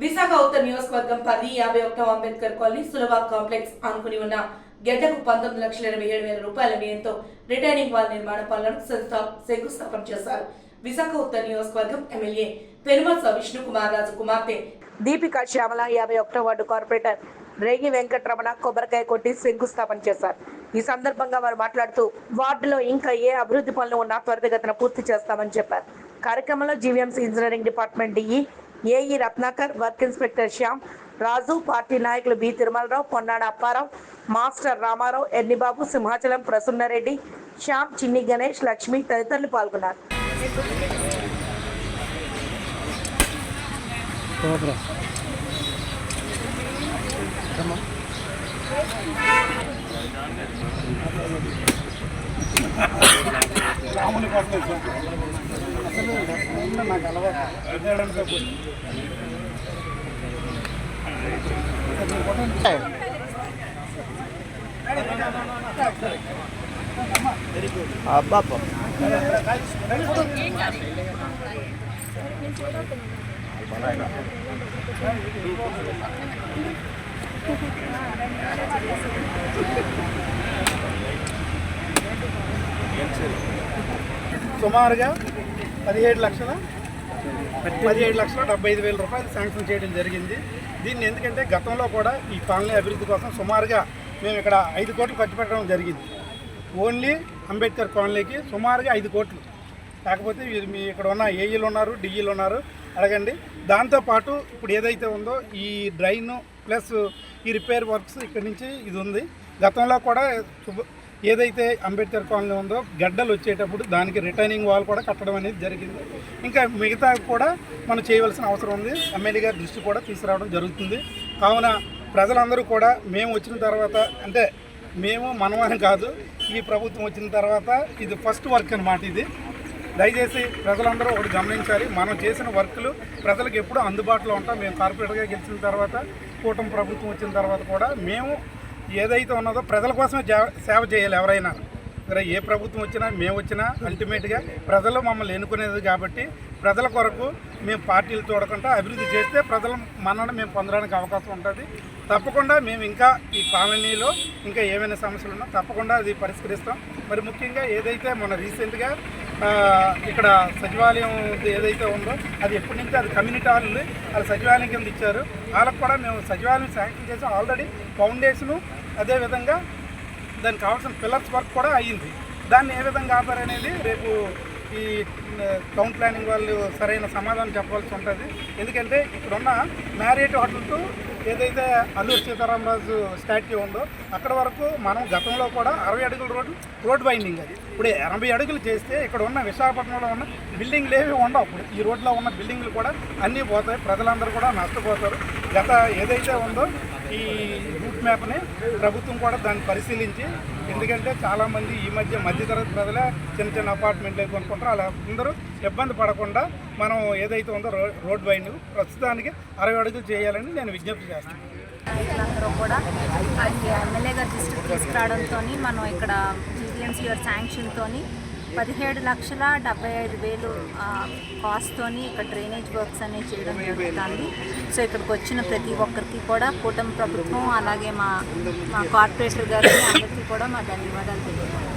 విశాఖ ఉత్తర నియోజకవర్గం 1051 అంబేద్కర్ కాలనీ సులభ కాంప్లెక్స్ ఆనుకుని ఉన్న గెడ్డకు 19,87,000 రూపాయల వ్యయంతో రిటైనింగ్ వాల్ నిర్మాణ పనులను శంకుస్థాపన చేశారు. విశాఖ ఉత్తర నియోజకవర్గం ఎమ్మెల్యే పెనుమత్స విష్ణుకుమార్ రాజు కుమార్తె దీపికా శ్యామల 51వ వార్డు కార్పొరేటర్ రేగి వెంకటరమణ కొబ్బరికాయ కొట్టి శంకుస్థాపన చేశారు. ఈ సందర్భంగా వారు మాట్లాడుతూ వార్డులో ఇంకా ఏ అభివృద్ధి పనులు ఉన్నా త్వరితగతిన పూర్తి చేస్తామని చెప్పారు. కార్యక్రమంలో GVMC engineering department DE AE Ratnakar, work inspector Shyam Raju, party నాయకులు బి తిరుమలరావు, పొన్నాడ అప్పారావు, మాస్టర్ రామారావు, ఎన్నిబాబు, సింహాచలం ప్రసన్నరెడ్డి, శ్యామ్, చిన్ని గణేష్, లక్ష్మి తదితరులు పాల్గొన్నారు. సుమారుగా 17,75,000 రూపాయలు శాంక్షన్ చేయడం జరిగింది. దీన్ని ఎందుకంటే గతంలో కూడా ఈ కాలనీ అభివృద్ధి కోసం సుమారుగా మేము ఇక్కడ 5 కోట్లు ఖర్చు పెట్టడం జరిగింది. ఓన్లీ అంబేద్కర్ కాలనీకి సుమారుగా 5 కోట్లు. కాకపోతే మీ ఇక్కడ ఉన్న ఏఈలు ఉన్నారు, డిఈలు ఉన్నారు, అడగండి. దాంతోపాటు ఇప్పుడు ఏదైతే ఉందో ఈ డ్రైన్ ప్లస్ ఈ రిపేర్ వర్క్స్ ఇక్కడి నుంచి ఇది ఉంది. గతంలో కూడా ఏదైతే అంబేద్కర్ కాలనీ ఉందో గడ్డలు వచ్చేటప్పుడు దానికి రిటైనింగ్ వాల్ కూడా కట్టడం అనేది జరిగింది. ఇంకా మిగతా కూడా మనం చేయవలసిన అవసరం ఉంది. ఎమ్మెల్యే గారి దృష్టి కూడా తీసుకురావడం జరుగుతుంది. కావున ప్రజలందరూ కూడా మేము వచ్చిన తర్వాత, అంటే మేము మనమని కాదు, ఈ ప్రభుత్వం వచ్చిన తర్వాత ఇది ఫస్ట్ వర్క్ అన్నమాట. ఇది దయచేసి ప్రజలందరూ ఒకటి గమనించాలి. మనం చేసిన వర్కులు ప్రజలకు ఎప్పుడూ అందుబాటులో ఉంటాం. మేము కార్పొరేటర్గా గెలిచిన తర్వాత, కూటమి ప్రభుత్వం వచ్చిన తర్వాత కూడా మేము ఏదైతే ఉన్నదో ప్రజల కోసమే సేవ చేయాలి. ఎవరైనా ఏ ప్రభుత్వం వచ్చినా మేము వచ్చినా అల్టిమేట్గా ప్రజలు మమ్మల్ని ఎన్నుకునేది కాబట్టి ప్రజల కొరకు మేము పార్టీలు చూడకుండా అభివృద్ధి చేస్తే ప్రజల మన్నను మేము పొందడానికి అవకాశం ఉంటుంది. తప్పకుండా మేము ఇంకా ఈ కాలనీలో ఇంకా ఏమైనా సమస్యలు ఉన్నా తప్పకుండా అది పరిష్కరిస్తాం. మరి ముఖ్యంగా ఏదైతే మన రీసెంట్గా ఇక్కడ సచివాలయం ఏదైతే ఉందో అది ఎప్పటి నుంచి అది కమ్యూనిటీ హాల్ ఉంది, అది సచివాలయం కింద ఇచ్చారు. వాళ్ళకు కూడా మేము సచివాలయం శాంక్షన్ చేసి ఆల్రెడీ ఫౌండేషను, అదేవిధంగా దానికి కావాల్సిన పిల్లర్స్ వర్క్ కూడా అయ్యింది. దాన్ని ఏ విధంగా ఆపారనేది రేపు ఈ టౌన్ ప్లానింగ్ వాళ్ళు సరైన సమాధానం చెప్పవలసి ఉంటుంది. ఎందుకంటే ఇక్కడున్న మ్యారియట్ హోటల్తో ఏదైతే అల్లూరు సీతారామరాజు స్టాట్యూ ఉందో అక్కడ వరకు మనం గతంలో కూడా 60 అడుగుల రోడ్ బైండింగ్, అది ఇప్పుడు 80 అడుగులు చేస్తే ఇక్కడ ఉన్న విశాఖపట్నంలో ఉన్న బిల్డింగ్లు ఏవి ఉండవు. ఇప్పుడు ఈ రోడ్లో ఉన్న బిల్డింగ్లు కూడా అన్నీ పోతాయి, ప్రజలందరూ కూడా నష్టపోతారు. గత ఏదైతే ఉందో ఈ రూట్ మ్యాప్ని ప్రభుత్వం కూడా దాన్ని పరిశీలించి, ఎందుకంటే చాలామంది ఈ మధ్యతరగతి ప్రజలే చిన్న చిన్న అపార్ట్మెంట్లు కొనుక్కుంటారు, అలా అందరూ ఇబ్బంది పడకుండా మనం ఏదైతే ఉందో రోడ్ బైండింగ్ ప్రస్తుతానికి 60 అడుగులు చేయాలని నేను విజ్ఞప్తి చేస్తాను. రైతులందరూ కూడా ఎమ్మెల్యే గారి దృష్టికి తీసుకురావడంతో మనం ఇక్కడ జీవీఎంసీ గారి శాంక్షన్తో 17,75,000 కాస్ట్తో ఇక్కడ డ్రైనేజ్ వర్క్స్ అనేవి చేయడం జరుగుతుంది. సో ఇక్కడికి వచ్చిన ప్రతి ఒక్కరికి కూడా కూటమి ప్రభుత్వం అలాగే మా కార్పొరేటర్ గారికి అందరికీ కూడా మా ధన్యవాదాలు తెలియజేస్తాం.